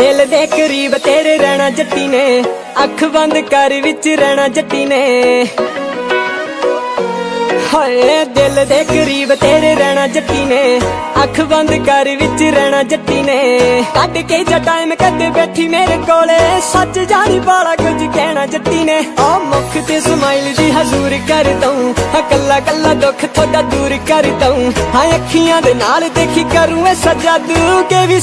दिल दे करीब तेरे रहना जट्टी ने, अख बंद कर विच रहना जट्टी ने। हाय दिल दे करीब तेरे रहना जट्टी ने, अख बंद कर विच रहना जट्टी ने। कट के जा टाइम कद बैठी मेरे कोले, सच जानी बाला कुछ कहना जट्टी ने। आ मुख ते स्माइल दी हजूर कर दूं, कल्ला कल्ला दुख थोड़ा दूर कर दूं। हाँ अखियां दे नाल देखी करूं ऐसा जादू के भी